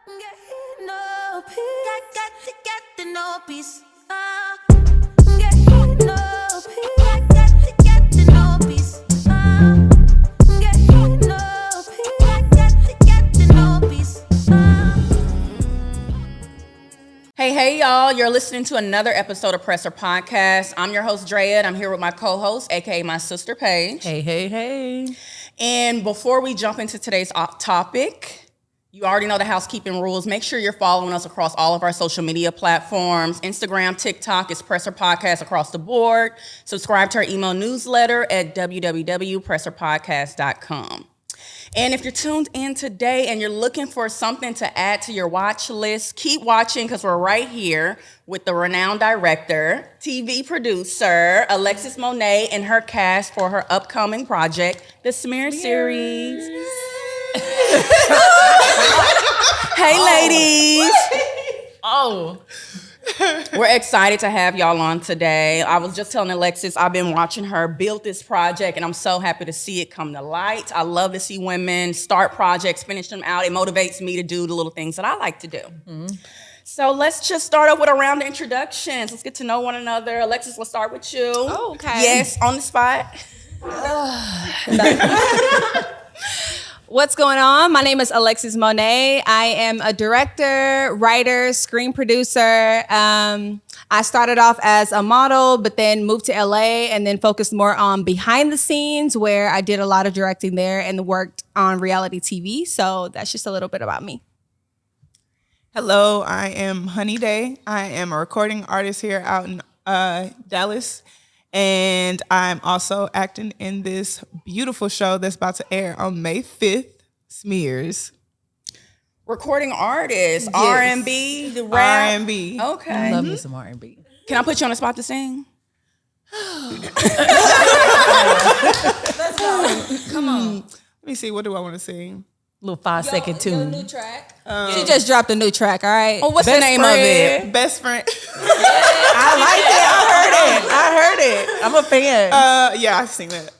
no peace. Got the no peace. Hey, y'all. You're listening to another episode of Presser Podcast. I'm your host, Drea, and I'm here with my co-host, a.k.a. my sister, Paige. Hey. And before we jump into today's topic, you already know the housekeeping rules. Make sure you're following us across all of our social media platforms. Instagram, TikTok, it's Presser Podcast across the board. Subscribe to our email newsletter at www.presserpodcast.com. And if you're tuned in today and you're looking for something to add to your watch list, keep watching because we're right here with the renowned director, TV producer, Alexis Monet, and her cast for her upcoming project, the Smear Series. Hey, ladies. We're excited to have y'all on today. I was just telling Alexis, I've been watching her build this project, and I'm so happy to see it come to light. I love to see women start projects, finish them out. It motivates me to do the little things that I like to do. Mm-hmm. So let's just start up with a round of introductions. Let's get to know one another. Alexis, let's start with you. Oh, okay. Yes, on the spot. What's going on? My name is Alexis Monet. I am a director, writer, screen producer. I started off as a model, but then moved to LA and then focused more on behind the scenes where I did a lot of directing there and worked on reality TV. So that's just a little bit about me. Hello, I am Honey Day. I am a recording artist here out in Dallas. And I'm also acting in this beautiful show that's about to air on May 5th, Smears. Recording artist, Yes. R&B, the rap. R&B. Okay. I Love me some R&B. Can I put you on the spot to sing? Let's go. Come on. Let me see, what do I want to sing? Little 5-second tune. New track. She just dropped a new track, all right? Oh, what's the name of it? Best friend. I like it. I heard it. I'm a fan. Yeah, I sing that.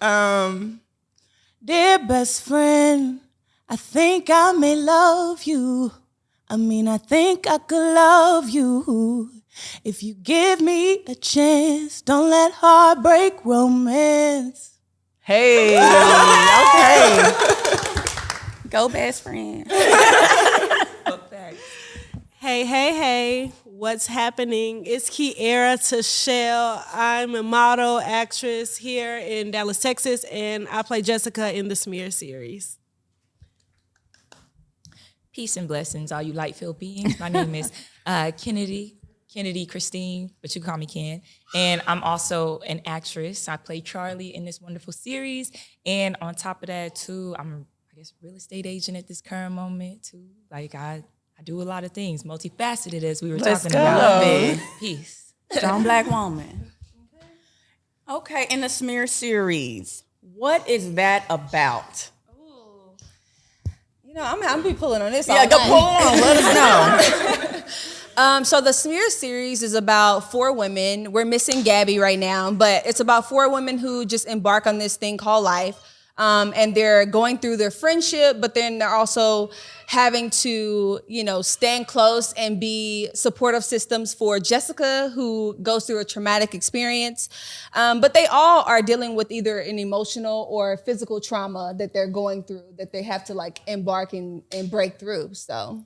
Dear best friend, I think I may love you. I think I could love you. If you give me a chance, don't let heartbreak romance. Hey. Okay. Go best friend. Hey, what's happening? It's Kiera Tashelle. I'm a model, actress here in Dallas, Texas, and I play Jessica in the Smear series. Peace and blessings, all you light-filled beings. My name is Kennedy Christine, but you can call me Ken. And I'm also an actress. I play Charlie in this wonderful series. And on top of that, too, I'm a real estate agent at this current moment, too. Like, I do a lot of things, multifaceted, as we were talking about. Peace. Strong black woman. Okay, in the Smear series, what is that about? You know, I'm gonna be pulling on this. Yeah, go pull on. Let us know. So the Smear series is about 4 women. We're missing Gabby right now, but it's about 4 women who just embark on this thing called life. And they're going through their friendship, but then they're also having to, stand close and be supportive systems for Jessica, who goes through a traumatic experience. But they all are dealing with either an emotional or physical trauma that they're going through, that they have to embark and break through. So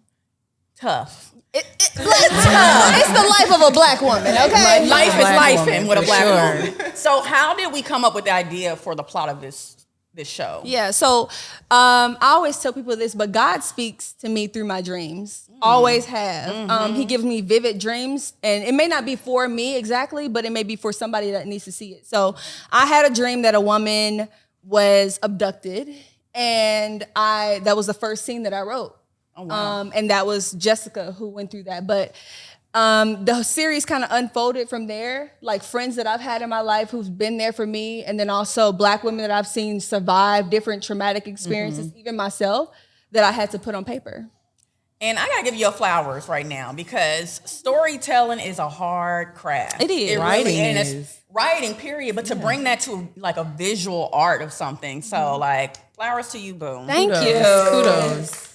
Tough. It's the life of a black woman, okay? Life is life with a black sure. woman. So how did we come up with the idea for the plot of this show? Yeah, so I always tell people this, but God speaks to me through my dreams. Always have. He gives me vivid dreams, and it may not be for me exactly, but it may be for somebody that needs to see it. So I had a dream that a woman was abducted, and that was the first scene that I wrote. Oh, wow. And that was Jessica who went through that. But the series kind of unfolded from there, like friends that I've had in my life who've been there for me, and then also black women that I've seen survive different traumatic experiences, even myself, that I had to put on paper. And I gotta give you flowers right now because storytelling is a hard craft. It is. Writing and is. it's writing, period. But to bring that to a visual art of something, so flowers to you, boo. Thank you. Kudos.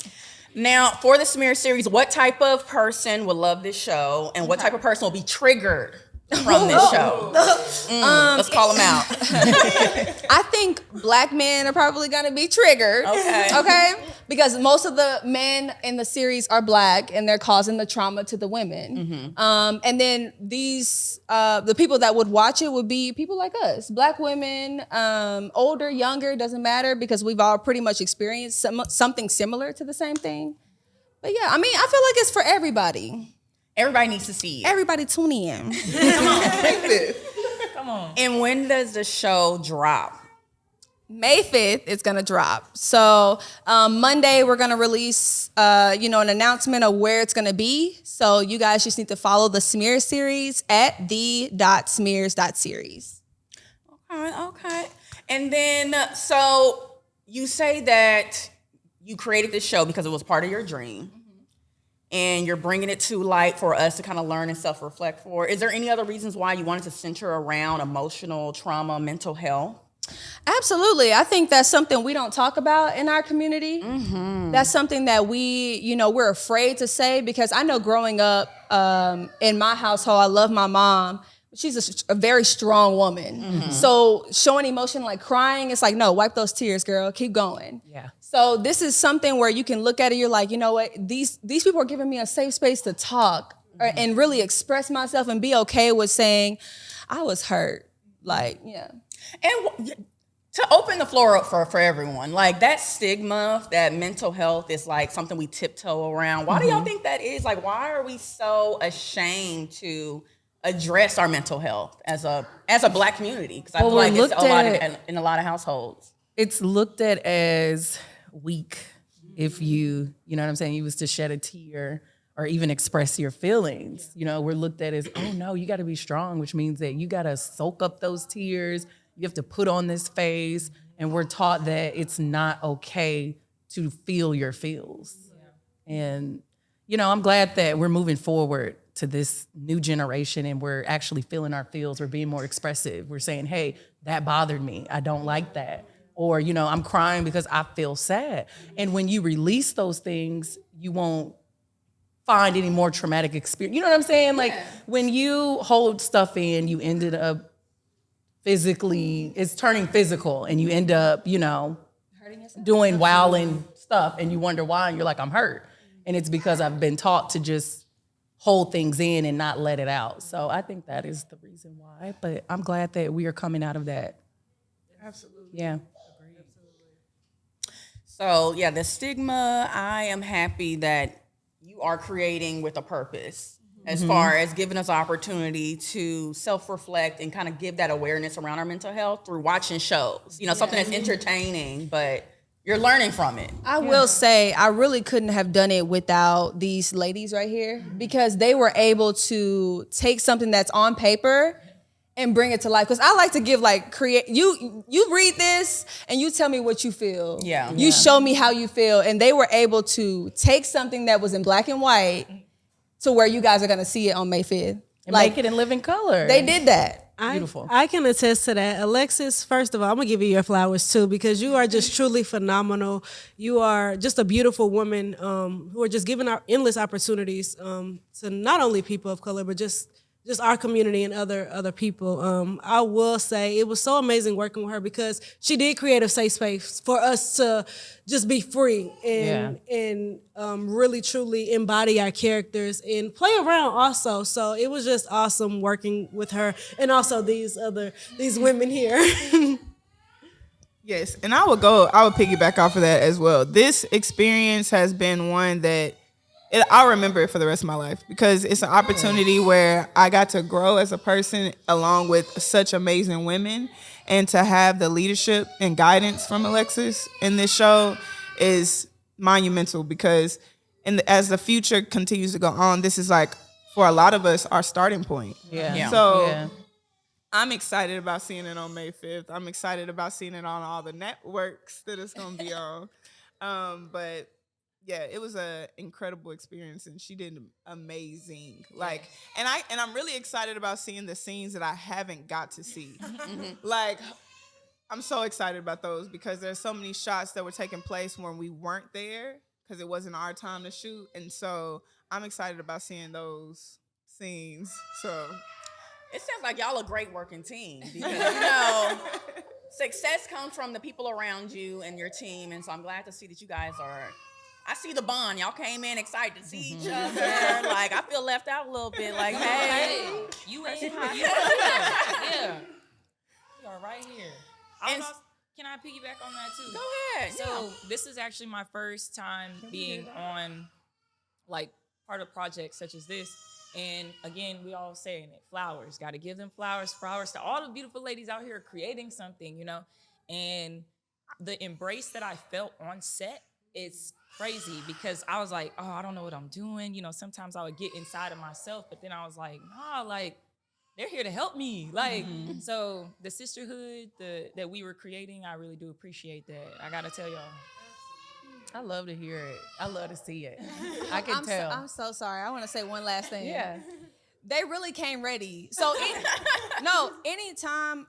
Now, for the Smear series, what type of person would love this show, and what type of person will be triggered from this show? Let's call them out. I think black men are probably gonna be triggered. Okay. Because most of the men in the series are black and they're causing the trauma to the women. And then the people that would watch it would be people like us, black women, older, younger, doesn't matter, because we've all pretty much experienced something similar to the same thing. But yeah, I mean, I feel like it's for everybody. Everybody needs to see it. Everybody tune in. Come on. And when does the show drop? May 5th, it's gonna drop. So Monday, we're gonna release, an announcement of where it's gonna be. So you guys just need to follow the Smear series at the.smears.series. Okay. And then, so you say that you created this show because it was part of your dream. And you're bringing it to light for us to kind of learn and self-reflect for. Is there any other reasons why you wanted to center around emotional trauma, mental health? Absolutely. I think that's something we don't talk about in our community. That's something that we're afraid to say, because I know growing up in my household, I love my mom. She's a very strong woman. So showing emotion like crying, it's like, no, wipe those tears, girl. Keep going. Yeah. So this is something where you can look at it, you're like, you know what? These people are giving me a safe space to talk and really express myself and be okay with saying, I was hurt. Like, yeah. And to open the floor up for everyone, like that stigma that mental health is like something we tiptoe around. Why do y'all think that is? Like, why are we so ashamed to address our mental health as a black community? Because I feel like it's a lot in a lot of households. It's looked at as weak if you know what I'm saying, you was to shed a tear or even express your feelings. You know, we're looked at as, oh no, you got to be strong, which means that you got to soak up those tears. You have to put on this face. And we're taught that it's not okay to feel your feels. Yeah. And, I'm glad that we're moving forward to this new generation and we're actually feeling our feels. We're being more expressive. We're saying, hey, that bothered me. I don't like that. Or, I'm crying because I feel sad. And when you release those things, you won't find any more traumatic experience. You know what I'm saying? Like when you hold stuff in, you ended up it's turning physical and you end up, doing wilding stuff and you wonder why and you're like, I'm hurt. And it's because I've been taught to just hold things in and not let it out. So I think that is the reason why. But I'm glad that we are coming out of that. Absolutely. Yeah. So yeah, the stigma, I am happy that you are creating with a purpose as far as giving us opportunity to self-reflect and kind of give that awareness around our mental health through watching shows. Something that's entertaining, but you're learning from it. I will say, I really couldn't have done it without these ladies right here, because they were able to take something that's on paper and bring it to life. Because I like to give you read this and you tell me what you feel. Yeah. You show me how you feel. And they were able to take something that was in black and white to where you guys are going to see it on May 5th. And make it in living color. They did that. Beautiful. I can attest to that. Alexis, first of all, I'm going to give you your flowers too, because you are just truly phenomenal. You are just a beautiful woman who are just giving out endless opportunities to not only people of color, but just our community and other people. I will say it was so amazing working with her, because she did create a safe space for us to just be free and really truly embody our characters and play around also. So it was just awesome working with her and also these women here. Yes, and I would piggyback off of that as well. This experience has been one that I'll remember it for the rest of my life, because it's an opportunity where I got to grow as a person along with such amazing women, and to have the leadership and guidance from Alexis in this show is monumental, because as the future continues to go on, this is like, for a lot of us, our starting point. Yeah. So I'm excited about seeing it on May 5th. I'm excited about seeing it on all the networks that it's going to be on. But yeah, it was an incredible experience, and she did amazing. And I'm really excited about seeing the scenes that I haven't got to see. I'm so excited about those, because there's so many shots that were taking place when we weren't there because it wasn't our time to shoot. And so I'm excited about seeing those scenes. So It sounds like y'all a great working team because success comes from the people around you and your team, and so I'm glad to see that you guys are. I see the bond. Y'all came in excited to see each other. Like I feel left out a little bit. Like hey, You ain't yeah. You are right here. Can I piggyback on that too? go ahead. So this is actually my first time being on like part of projects such as this. And again, we all saying it, flowers, got to give them flowers to all the beautiful ladies out here creating something, and the embrace that I felt on set, it's crazy because I was like, oh, I don't know what I'm doing. Sometimes I would get inside of myself, but then I was like, nah, like they're here to help me. Like, so the sisterhood that we were creating, I really do appreciate that. I got to tell y'all. I love to hear it. I love to see it. I can tell. I'm so sorry. I want to say one last thing. Yeah. They really came ready. So, anytime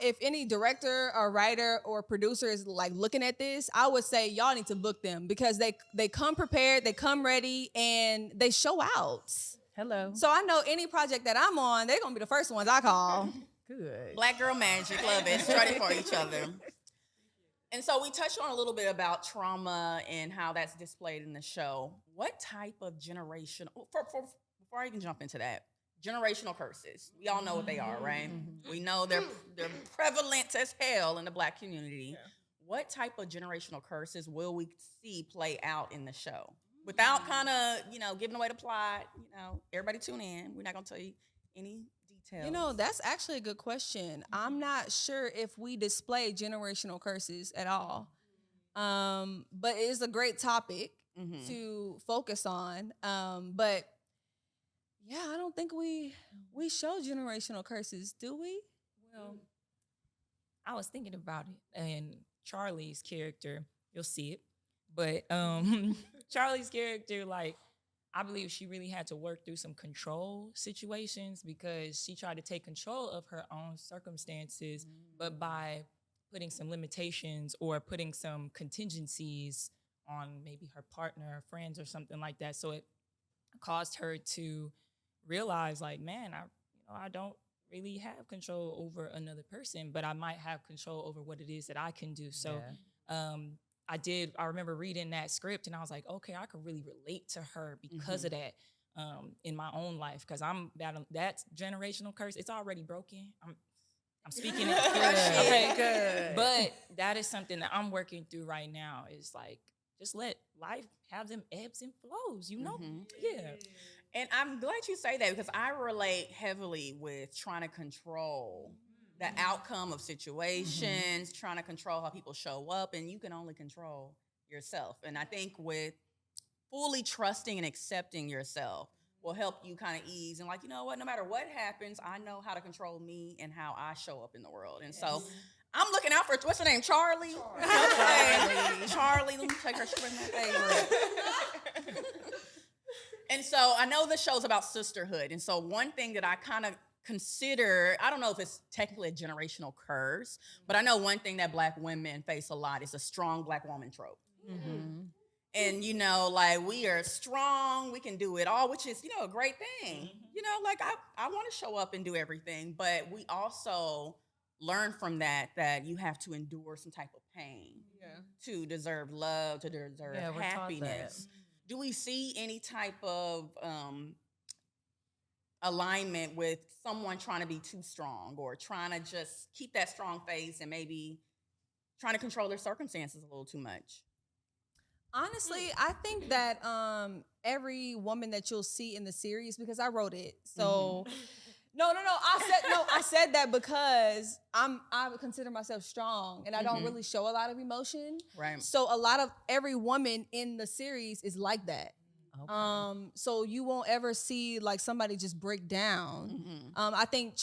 if any director or writer or producer is like looking at this, I would say y'all need to book them because they come prepared, they come ready, and they show out. Hello. So I know any project that I'm on, they're gonna be the first ones I call. Good. Black girl magic, love it. Starting for each other. And so we touched on a little bit about trauma and how that's displayed in the show. What type of generational, before I even jump into that, generational curses. We all know what they are, right? We know they're prevalent as hell in the Black community. Yeah. What type of generational curses will we see play out in the show? Without kind of, giving away the plot, everybody tune in. We're not going to tell you any details. That's actually a good question. I'm not sure if we display generational curses at all. But it is a great topic to focus on. But yeah, I don't think we show generational curses, do we? Well, I was thinking about it, and Charlie's character, you'll see it. But Charlie's character, like, I believe she really had to work through some control situations because she tried to take control of her own circumstances, but by putting some limitations or putting some contingencies on maybe her partner or friends or something like that. So it caused her to realize, like, man, I don't really have control over another person, but I might have control over what it is that I can do. So I remember reading that script and I was like, okay, I could really relate to her because of that in my own life. Because I'm battling that generational curse. It's already broken. I'm speaking it. Okay, good. But that is something that I'm working through right now is like, just let life have them ebbs and flows, Yeah. And I'm glad you say that because I relate heavily with trying to control the outcome of situations, trying to control how people show up, and you can only control yourself. And I think with fully trusting and accepting yourself will help you kind of ease and like, you know what, no matter what happens, I know how to control me and how I show up in the world. And so I'm looking out for, what's her name, Charlie? Charlie, let me take her, she's my favorite. And so I know the show's about sisterhood. And so one thing that I kind of consider, I don't know if it's technically a generational curse, but I know one thing that Black women face a lot is a strong Black woman trope. And, like we are strong, we can do it all, which is, a great thing. Like I want to show up and do everything, but we also learn from that you have to endure some type of pain to deserve love, to deserve happiness. Do we see any type of alignment with someone trying to be too strong or trying to just keep that strong face and maybe trying to control their circumstances a little too much? Honestly, I think that every woman that you'll see in the series, because I wrote it, so no. I said that because I would consider myself strong and I don't really show a lot of emotion. Right. So every woman in the series is like that. Okay. So you won't ever see like somebody just break down. I think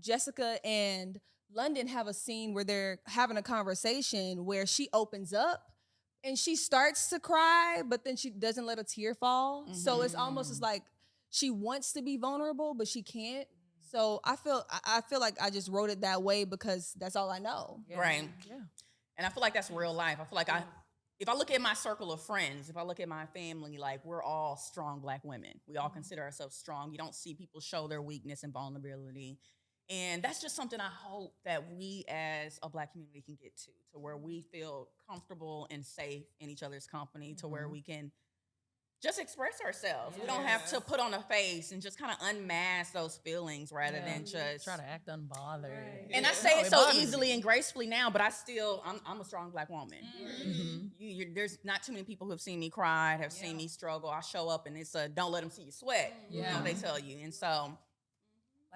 Jessica and London have a scene where they're having a conversation where she opens up and she starts to cry, but then she doesn't let a tear fall. So it's almost as like she wants to be vulnerable, but she can't. So I feel like I just wrote it that way because that's all I know. Yeah. Right. Yeah. And I feel like that's real life. I feel like if I look at my circle of friends, if I look at my family, like we're all strong Black women. We all consider ourselves strong. You don't see people show their weakness and vulnerability. And that's just something I hope that we as a Black community can get to where we feel comfortable and safe in each other's company, to where we can just express ourselves. We don't have to put on a face and just kind of unmask those feelings rather than just try to act unbothered. And I say it so easily and gracefully now, but I'm a strong Black woman. There's not too many people who have seen me cry, have seen me struggle. I show up and it's a don't let them see you sweat. You know what they tell you. And so,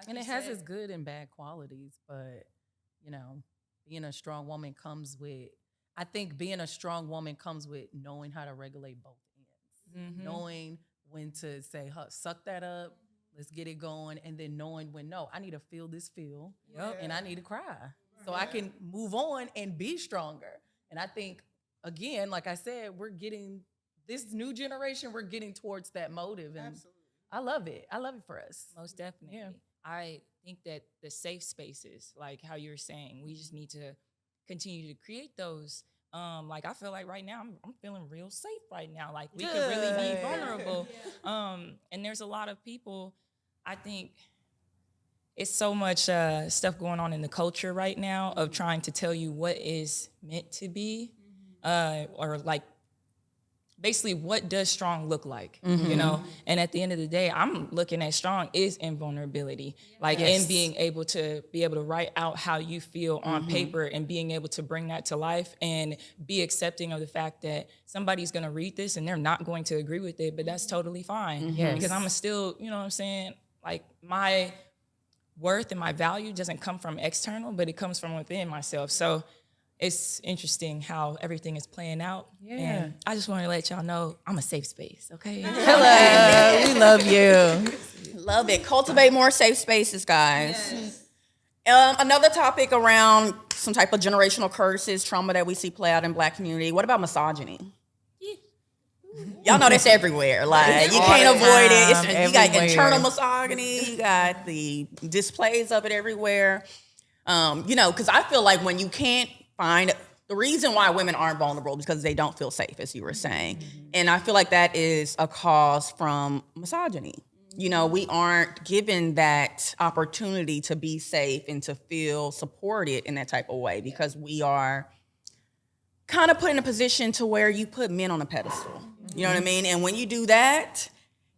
And it has its good and bad qualities, but being a strong woman comes with, I think being a strong woman comes with knowing how to regulate both ends, knowing when to say, suck that up, let's get it going, and then knowing when, no, I need to feel this feel, and I need to cry so I can move on and be stronger. And I think, again, like I said, this new generation, we're getting towards that motive, and I love it. I love it for us. Most definitely. Yeah. I think that the safe spaces, like how you're saying, we just need to continue to create those. Like I feel like right now I'm feeling real safe right now. Like we can really be vulnerable. And there's a lot of people, I think it's so much stuff going on in the culture right now of trying to tell you what is meant to be, or like basically what does strong look like, you know? And at the end of the day, I'm looking at strong is invulnerability, like in being able to write out how you feel on paper and being able to bring that to life and be accepting of the fact that somebody's gonna read this and they're not going to agree with it, but that's totally fine. Because I'm still, you know what I'm saying? Like my worth and my value doesn't come from external, but it comes from within myself. So it's interesting how everything is playing out. Yeah. And I just want to let y'all know I'm a safe space, okay? Hello, we love you. love it. Cultivate more safe spaces, guys. Another topic around some type of generational curses, trauma that we see play out in Black community. What about misogyny? Y'all know that's everywhere. Like, you can't avoid it. You got internal misogyny. You got the displays of it everywhere. Because I feel like when you can't find the reason why women aren't vulnerable is because they don't feel safe, as you were saying. And I feel like that is a cause from misogyny. We aren't given that opportunity to be safe and to feel supported in that type of way because we are kind of put in a position to where you put men on a pedestal. You know what I mean? And when you do that,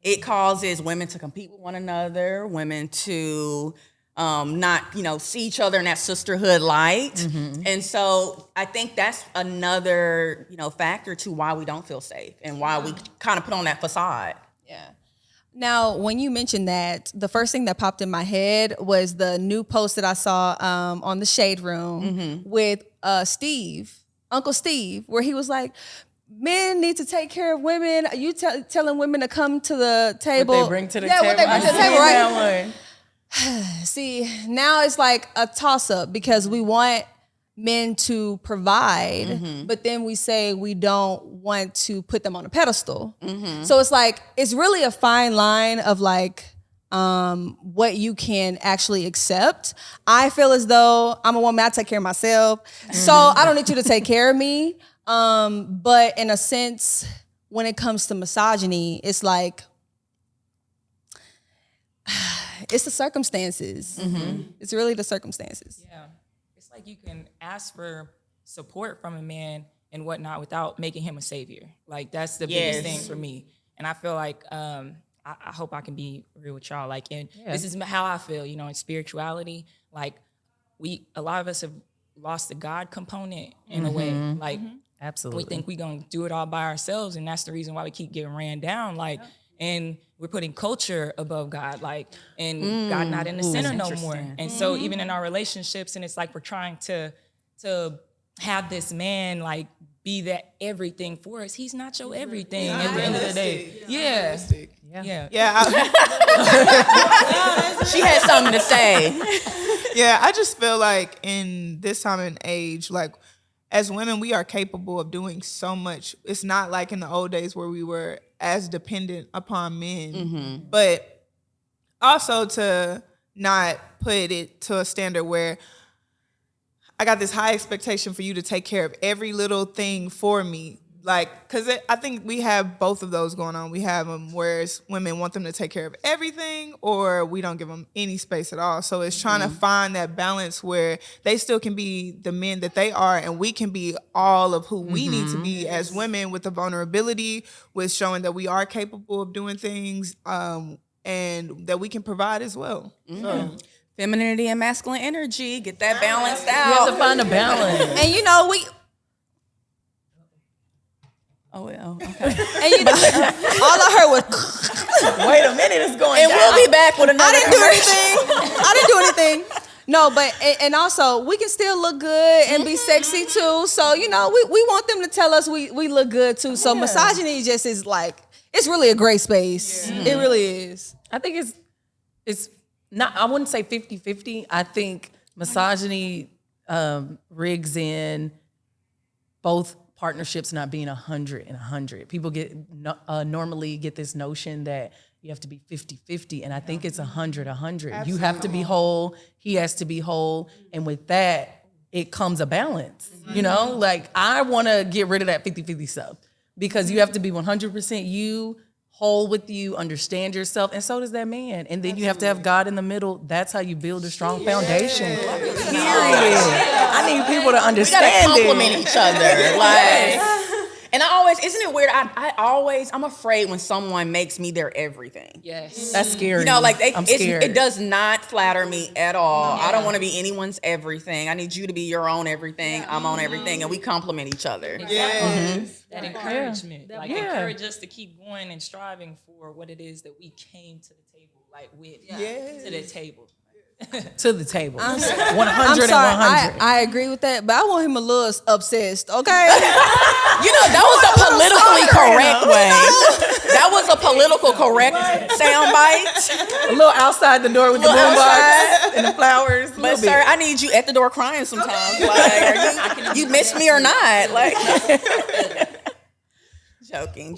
it causes women to compete with one another, women to not, see each other in that sisterhood light. And so I think that's another, factor to why we don't feel safe and why we kind of put on that facade. Yeah. Now, when you mentioned that, the first thing that popped in my head was the new post that I saw on the Shade Room with Uncle Steve, where he was like, men need to take care of women. Are you telling women to come to the table? What they bring to the table. What they bring to the table, right? That See, now it's like a toss-up because we want men to provide, but then we say we don't want to put them on a pedestal. So it's like, it's really a fine line of like what you can actually accept. I feel as though I'm a woman, I take care of myself. So I don't need you to take care of me. But in a sense, when it comes to misogyny, it's like, it's the circumstances. It's really the circumstances. Yeah. It's like you can ask for support from a man and whatnot without making him a savior. Like, that's the biggest thing for me. And I feel like, I hope I can be real with y'all. Like, and this is how I feel, in spirituality. Like, a lot of us have lost the God component in a way. Like, absolutely. We think we're going to do it all by ourselves. And that's the reason why we keep getting ran down. Like, and we're putting culture above God, like, and God not in the center no more. And so even in our relationships, and it's like we're trying to have this man like be that everything for us. He's not your everything at the end of the day. Yeah. She had something to say. Yeah, I just feel like in this time and age, like, as women, we are capable of doing so much. It's not like in the old days where we were as dependent upon men, but also to not put it to a standard where I got this high expectation for you to take care of every little thing for me. like, because I think we have both of those going on. We have them where women want them to take care of everything, or we don't give them any space at all. So it's trying to find that balance where they still can be the men that they are, and we can be all of who we need to be as women, with the vulnerability, with showing that we are capable of doing things, and that we can provide as well. So. Femininity and masculine energy, get that balanced out. You have to find a balance. And you know, we Oh, well, okay. and you know, all I heard was Wait a minute, it's going And down. we'll be back with another I didn't do commercial. anything. I didn't do anything. No, but and also we can still look good and be sexy too. So you know, we want them to tell us we look good too. So misogyny just is like, it's really a gray space. It really is. I think it's not, I wouldn't say 50-50. I think misogyny rigs in both partnerships not being 100 and 100. People normally get this notion that you have to be 50-50, and I think it's 100-100. Absolutely. You have to be whole, he has to be whole, and with that, it comes a balance. You know, like I want to get rid of that 50-50 stuff, because you have to be 100% you, whole with you, understand yourself, and so does that man. And then you have to have God in the middle. That's how you build a strong foundation. Period. I need people to understand We gotta compliment it. each other. Like, and I always, isn't it weird? I'm afraid when someone makes me their everything. Yes. That's scary. You know, like I'm scared. it does not flatter me at all. I don't want to be anyone's everything. I need you to be your own everything. I'm on everything, and we compliment each other. That encouragement. Like encourage us to keep going and striving for what it is that we came to the table, like with to the table. To the table. 100 I'm and sorry, 100. I agree with that, but I want him a little obsessed, okay? You know, that was a politically correct way. That was a political correct soundbite. A little outside the door with the Little boombox and the flowers. But sir, I need you at the door crying sometimes. Like, are you miss me or not? Like, joking.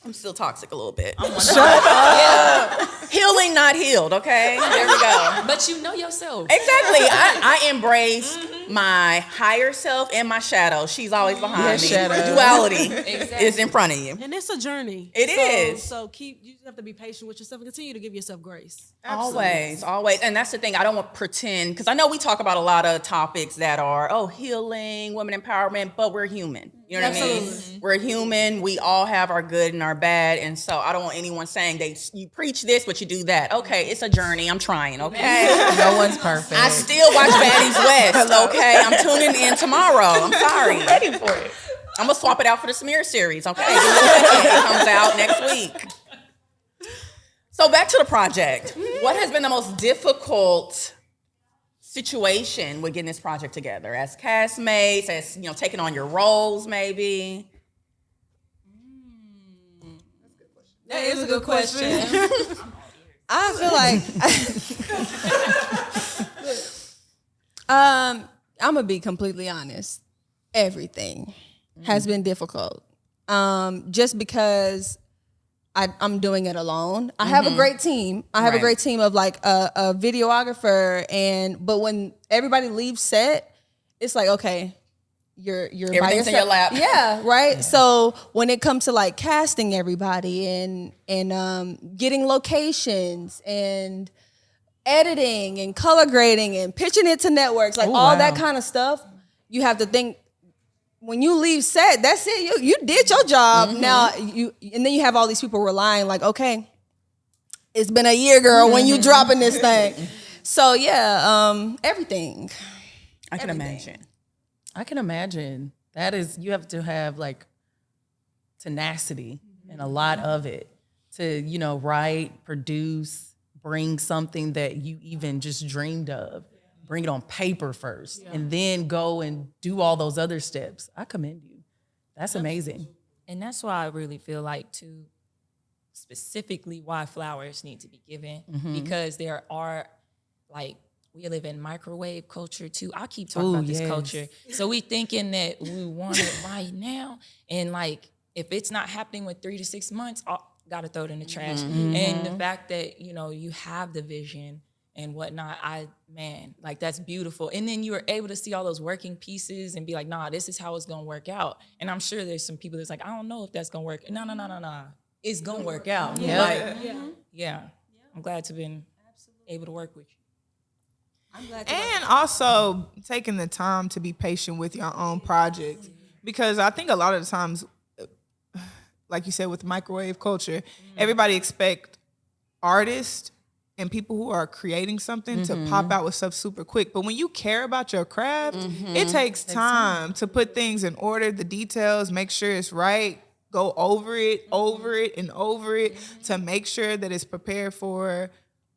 I'm still toxic a little bit. Shut up. Healing, not healed. Okay, there we go. But you know yourself. Exactly. I embrace my higher self and my shadow. She's always behind me. shadow. Duality is in front of you. And it's a journey. It is. So you just have to be patient with yourself and continue to give yourself grace. Always. And that's the thing. I don't want to pretend, because I know we talk about a lot of topics that are, healing, women empowerment, but we're human. You know what I mean? We're human. We all have our good and our bad. And so I don't want anyone saying you preach this, but you do that. Okay, it's a journey. I'm trying, okay? No one's perfect. I still watch Baddies West, okay? I'm tuning in tomorrow. I'm sorry. ready for it. I'm going to swap it out for the Smear series, okay? It comes out next week. So back to the project. What has been the most difficult situation with getting this project together? As castmates, as, taking on your roles, maybe? That is a good question. I feel like I'm gonna be completely honest. Everything has been difficult. Just because I'm doing it alone. I have a great team. I have a great team of like a videographer, but when everybody leaves set, it's like, okay, you're by Everything's in your lap. Yeah, right. Yeah. So when it comes to like casting everybody and getting locations and editing and color grading and pitching it to networks, like that kind of stuff, you have to think. When you leave set, that's it. You did your job. Now and then you have all these people relying, like, okay, it's been a year, girl, when you dropping this thing. So yeah, everything. I can imagine. I can imagine. That is, you have to have like tenacity and a lot of it to, write, produce, bring something that you even just dreamed of. Bring it on paper first, and then go and do all those other steps. I commend you. That's amazing. And that's why I really feel like, too, specifically why flowers need to be given, because there are, like, we live in microwave culture, too. I keep talking about this culture. So we thinking that we want it right now, and, like, if it's not happening with 3 to 6 months, got to throw it in the trash. And the fact that, you have the vision, and whatnot. Like that's beautiful. And then you were able to see all those working pieces and be like, nah, this is how it's gonna work out. And I'm sure there's some people that's like, I don't know if that's gonna work. No. It's gonna work out. Yeah. I'm glad to been able to work with you. And also taking the time to be patient with your own project. Because I think a lot of the times, like you said, with microwave culture, everybody expect artists and people who are creating something to pop out with stuff super quick. But when you care about your craft, it takes time to put things in order, the details, make sure it's right, go over it, and over it to make sure that it's prepared for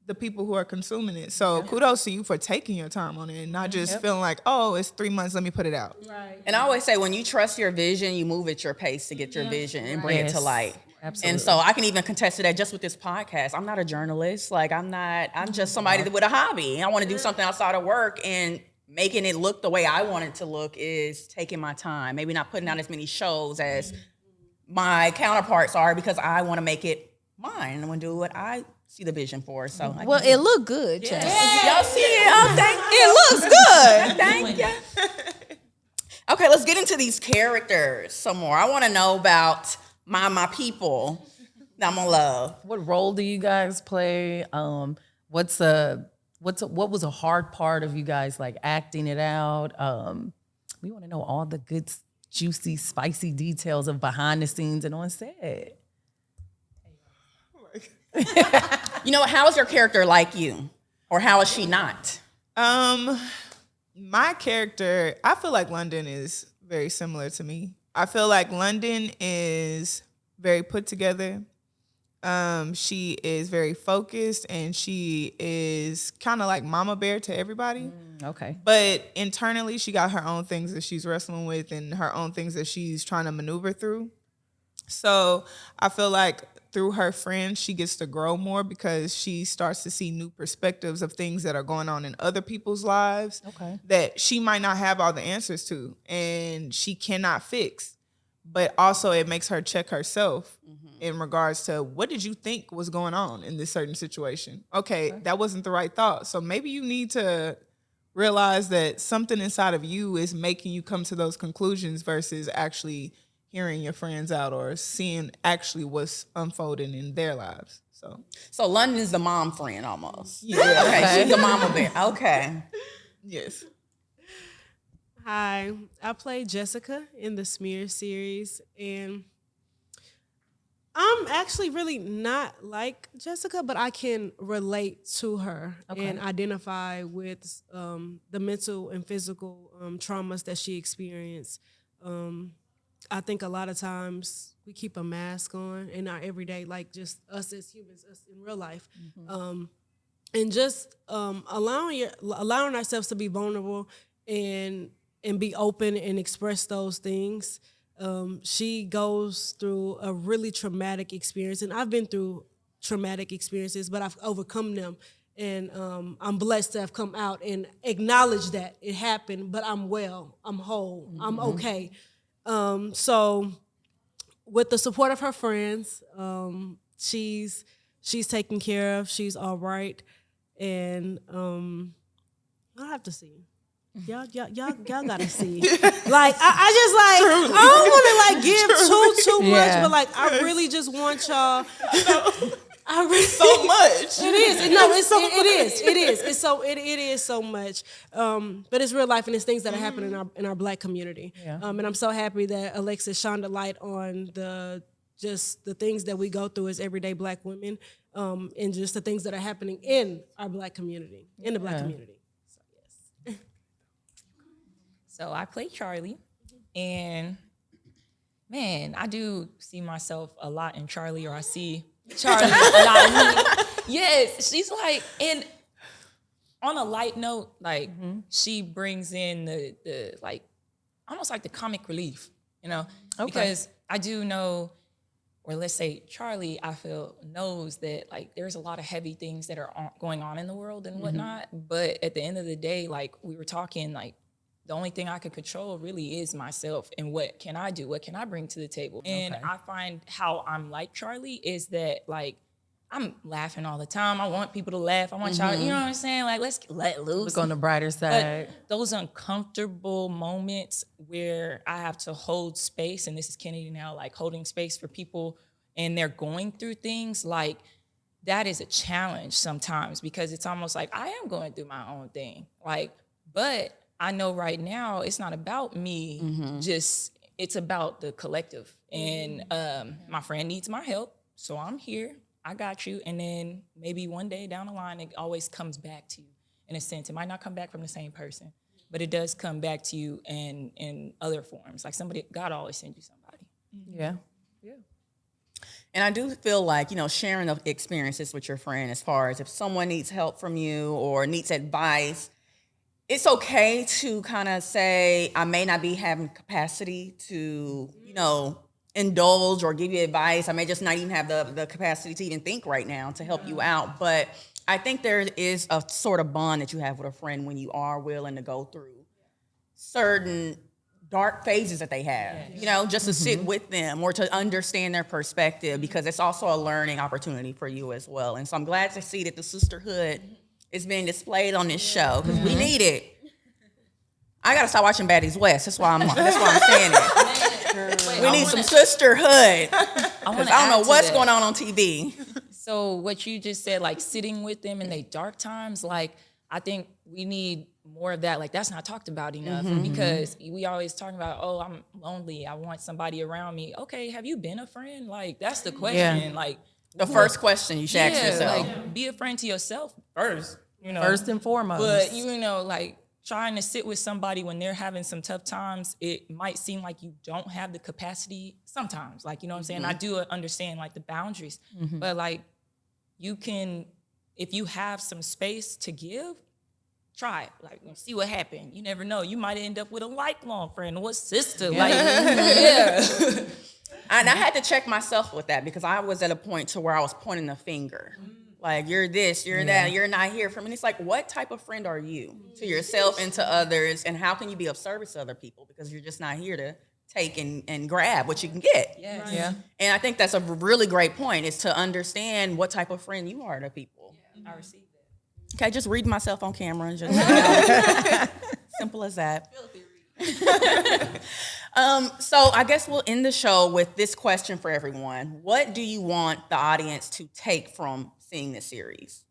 the people who are consuming it. So kudos to you for taking your time on it and not just feeling like, oh, it's 3 months, let me put it out. Right. And I always say, when you trust your vision, you move at your pace to get your vision and bring it to light. Absolutely. And so I can even contest to that just with this podcast. I'm not a journalist. Like I'm just somebody with a hobby. I want to do something outside of work, and making it look the way I want it to look is taking my time. Maybe not putting out as many shows as my counterparts are, because I want to make it mine. I want to do what I see the vision for. So Well, it looked good, Chad. y'all see it? Oh, thank you. It looks good. Thank you. Okay, let's get into these characters some more. I want to know about my people that I'm gonna love. What role do you guys play? What was a hard part of you guys like acting it out? We want to know all the good, juicy, spicy details of behind the scenes and on set. You know, how is your character like you, or how is she not? My character, I feel like London is very similar to me. I feel like London is very put together. She is very focused, and she is kind of like mama bear to everybody. Okay. But internally, she got her own things that she's wrestling with and her own things that she's trying to maneuver through. So I feel like through her friends, she gets to grow more because she starts to see new perspectives of things that are going on in other people's lives that she might not have all the answers to and she cannot fix. But also it makes her check herself in regards to, what did you think was going on in this certain situation? Okay, that wasn't the right thought. So maybe you need to realize that something inside of you is making you come to those conclusions versus actually hearing your friends out or seeing actually what's unfolding in their lives. So London's the mom friend almost. Yeah. Okay, she's the mama bear. Okay. Yes. Hi, I play Jessica in the Smear series, and I'm actually really not like Jessica, but I can relate to her and identify with the mental and physical traumas that she experienced. I think a lot of times we keep a mask on in our everyday, like just us as humans, us in real life, and just allowing ourselves to be vulnerable and be open and express those things. She goes through a really traumatic experience, and I've been through traumatic experiences, but I've overcome them. And I'm blessed to have come out and acknowledge that it happened, but I'm well, I'm whole, I'm okay. So with the support of her friends, she's taken care of, she's all right. And I'll have to see. Y'all gotta see. Like I just like I don't want to like give too much, but like I really just want y'all. I really So much. It is. No, it is. It is so much. But it's real life, and it's things that are happening in our Black community. Yeah. And I'm so happy that Alexis shined a light on the things that we go through as everyday Black women, and just the things that are happening in our Black community, in the Black community. So yes. So I play Charlie, and man, I do see myself a lot in Charlie, or I see Charlie a lot in me. Yes, she's like, and on a light note, like she brings in the like almost like the comic relief, you know, because I do know, or let's say Charlie, I feel knows that like there's a lot of heavy things that are going on in the world and whatnot, but at the end of the day, like we were talking, like the only thing I can control really is myself, and what can I do? What can I bring to the table? And I find how I'm like Charlie is that like I'm laughing all the time. I want people to laugh. I want y'all, you know what I'm saying? Like, let's let loose. Look on the brighter side. But those uncomfortable moments where I have to hold space, and this is Kennedy now, like holding space for people and they're going through things, like that is a challenge sometimes because it's almost like I am going through my own thing. Like, but I know right now it's not about me, just it's about the collective. And my friend needs my help, so I'm here. I got you. And then maybe one day down the line, it always comes back to you in a sense. It might not come back from the same person, but it does come back to you in other forms. Like God always sends you somebody. Yeah. And I do feel like, sharing the experiences with your friend as far as if someone needs help from you or needs advice, it's okay to kind of say, I may not be having capacity to, indulge or give you advice. I may just not even have the capacity to even think right now to help you out. But I think there is a sort of bond that you have with a friend when you are willing to go through certain dark phases that they have, just to sit with them or to understand their perspective, because it's also a learning opportunity for you as well. And so I'm glad to see that the sisterhood is being displayed on this show, because we need it. I got to start watching Baddies West. That's why I'm saying it. We need some sisterhood. I don't know what's going on TV. So what you just said, like sitting with them in their dark times, like I think we need more of that. Like that's not talked about enough because we always talking about, oh, I'm lonely. I want somebody around me. Okay, have you been a friend? Like that's the question. Yeah. Like the first question you should ask yourself. Like be a friend to yourself first. First and foremost. But like trying to sit with somebody when they're having some tough times, it might seem like you don't have the capacity sometimes. Like, you know what I'm saying? I do understand like the boundaries, but like you can, if you have some space to give, try it. Like see what happened. You never know. You might end up with a lifelong friend or a sister. Like, yeah. And I had to check myself with that because I was at a point to where I was pointing the finger. Like, you're this, you're that, you're not here for me. And it's like, what type of friend are you to yourself and to others? And how can you be of service to other people? Because you're just not here to take and grab what you can get. Yes. Yeah. Yeah. And I think that's a really great point, is to understand what type of friend you are to people. I received that. Okay, just read myself on camera. And just, simple as that. So I guess we'll end the show with this question for everyone. What do you want the audience to take from seeing this series?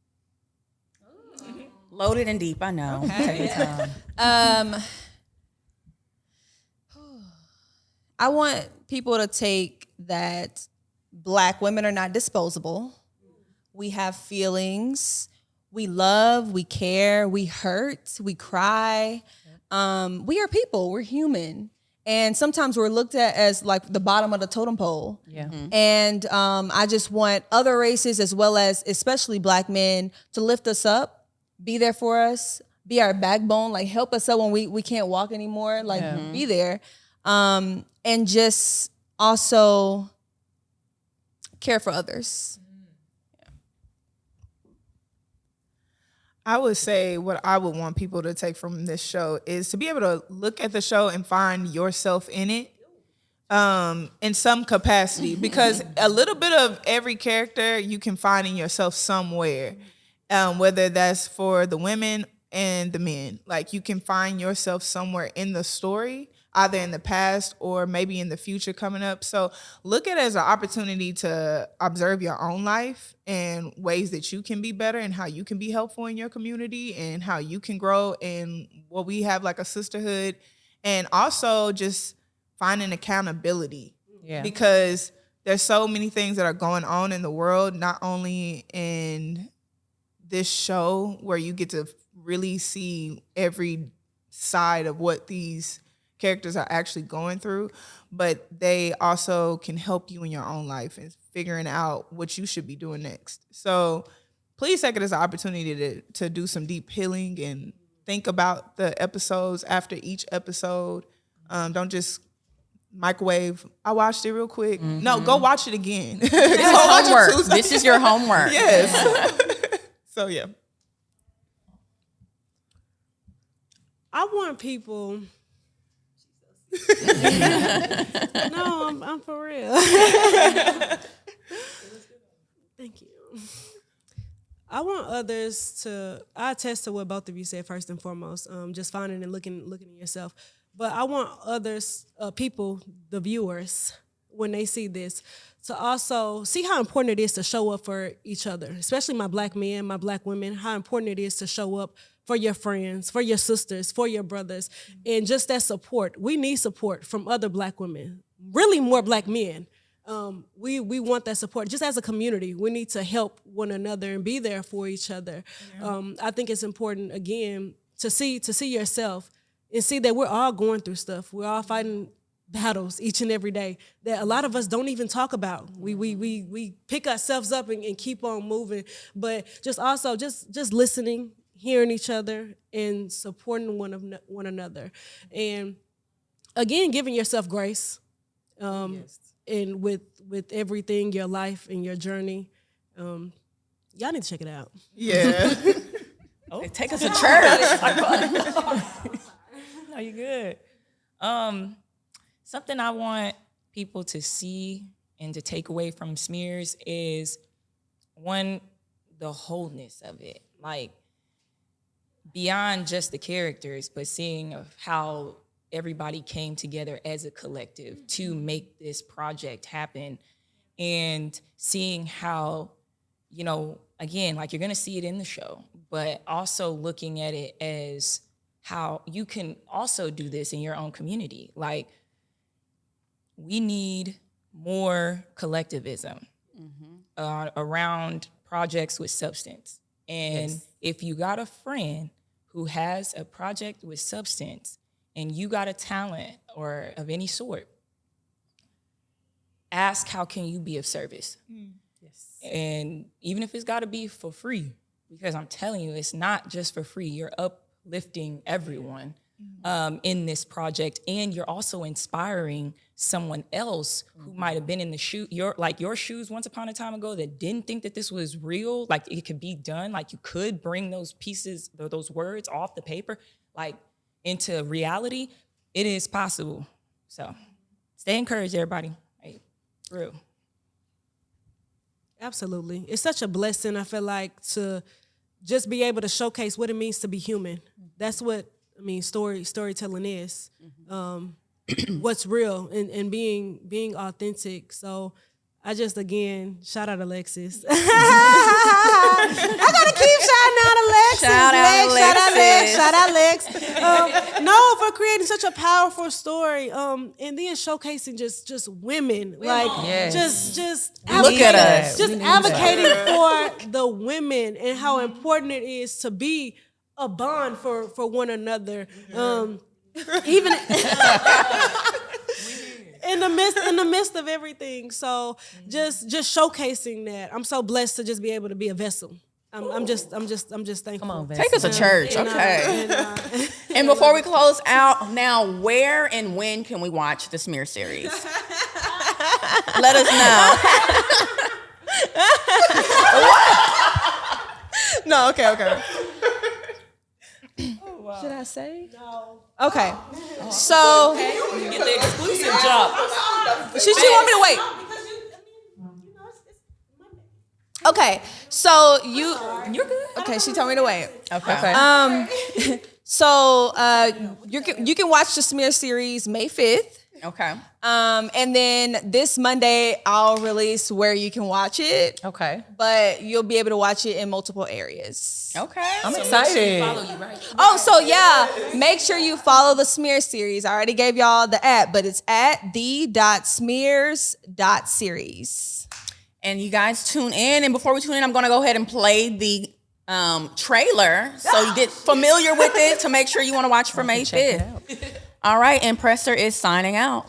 Loaded and deep, I know. Take your time. I want people to take that Black women are not disposable. We have feelings. We love, we care, we hurt, we cry. We are people, we're human. And sometimes we're looked at as like the bottom of the totem pole. Yeah. And I just want other races, as well as especially Black men, to lift us up, be there for us, be our backbone, like help us up when we can't walk anymore, like be there. And just also care for others. I would say what I would want people to take from this show is to be able to look at the show and find yourself in it in some capacity, because a little bit of every character you can find in yourself somewhere, whether that's for the women and the men. Like you can find yourself somewhere in the story, either in the past or maybe in the future coming up. So look at it as an opportunity to observe your own life and ways that you can be better and how you can be helpful in your community and how you can grow in what we have like a sisterhood, and also just finding accountability. Yeah. Because there's so many things that are going on in the world, not only in this show where you get to really see every side of what these characters are actually going through, but they also can help you in your own life and figuring out what you should be doing next. So please take it as an opportunity to do some deep healing and think about the episodes after each episode. Don't just microwave, I watched it real quick. No, go watch it again. This is homework. This is your homework. Yes. So yeah. I want people. No, I'm for real. Thank you. I want others to. I attest to what both of you said first and foremost. Just finding and looking at yourself. But I want others, people, the viewers, when they see this, to also see how important it is to show up for each other, especially my Black men, my Black women. How important it is to show up for your friends, for your sisters, for your brothers, and just that support. We need support from other Black women. Really, more Black men. We want that support. Just as a community, we need to help one another and be there for each other. Yeah. I think it's important, again, to see yourself and see that we're all going through stuff. We're all fighting battles each and every day that a lot of us don't even talk about. We pick ourselves up and keep on moving, but just also just listening, hearing each other, and supporting one another, and again, giving yourself grace. And with everything, your life and your journey, y'all need to check it out. Yeah. Take us to church. No, you're good. Something I want people to see and to take away from Smears is, one, the wholeness of it. Like, beyond just the characters, but seeing of how everybody came together as a collective to make this project happen, and seeing how, again, like, you're gonna see it in the show, but also looking at it as how you can also do this in your own community. Like, we need more collectivism around projects with substance. And if you got a friend who has a project with substance, and you got a talent or of any sort, ask how can you be of service. Yes. And even if it's got to be for free, because I'm telling you, it's not just for free. You're uplifting everyone in this project, and you're also inspiring someone else who might have been in the your shoes once upon a time ago, that didn't think that this was real, like it could be done, like you could bring those pieces, those words off the paper, like, into reality. It is possible. So stay encouraged, everybody. Right. Real. Absolutely. It's such a blessing, I feel like, to just be able to showcase what it means to be human. That's what, storytelling is. What's real and being authentic. So I just, again, shout out Alexis. I gotta keep shouting out Alexis. Shout out Lex. No, for creating such a powerful story. And then showcasing just women. Just look at us. Just advocating for the women and how important it is to be a bond for one another. Even in the midst of everything. So just showcasing that. I'm so blessed to just be able to be a vessel. I'm just thankful. Come on, Take us to church, okay. And before we close out, now where and when can we watch the Smear series? Let us know. What? No, okay. Should I say? No. Okay. So You get the exclusive job. she want me to wait. Okay. So You're good. okay, she told me to wait. Okay. So you can watch the Smear series May 5th. Okay. And then this Monday I'll release where you can watch it. Okay. But you'll be able to watch it in multiple areas. Okay. I'm excited. Follow you, right? Oh, so yeah, make sure you follow the Smear series. I already gave y'all the app, but it's at the.smears.series. And you guys tune in. And before we tune in, I'm going to go ahead and play the trailer so you get familiar with it to make sure you want to watch for May 5th. All right, Impressor is signing out.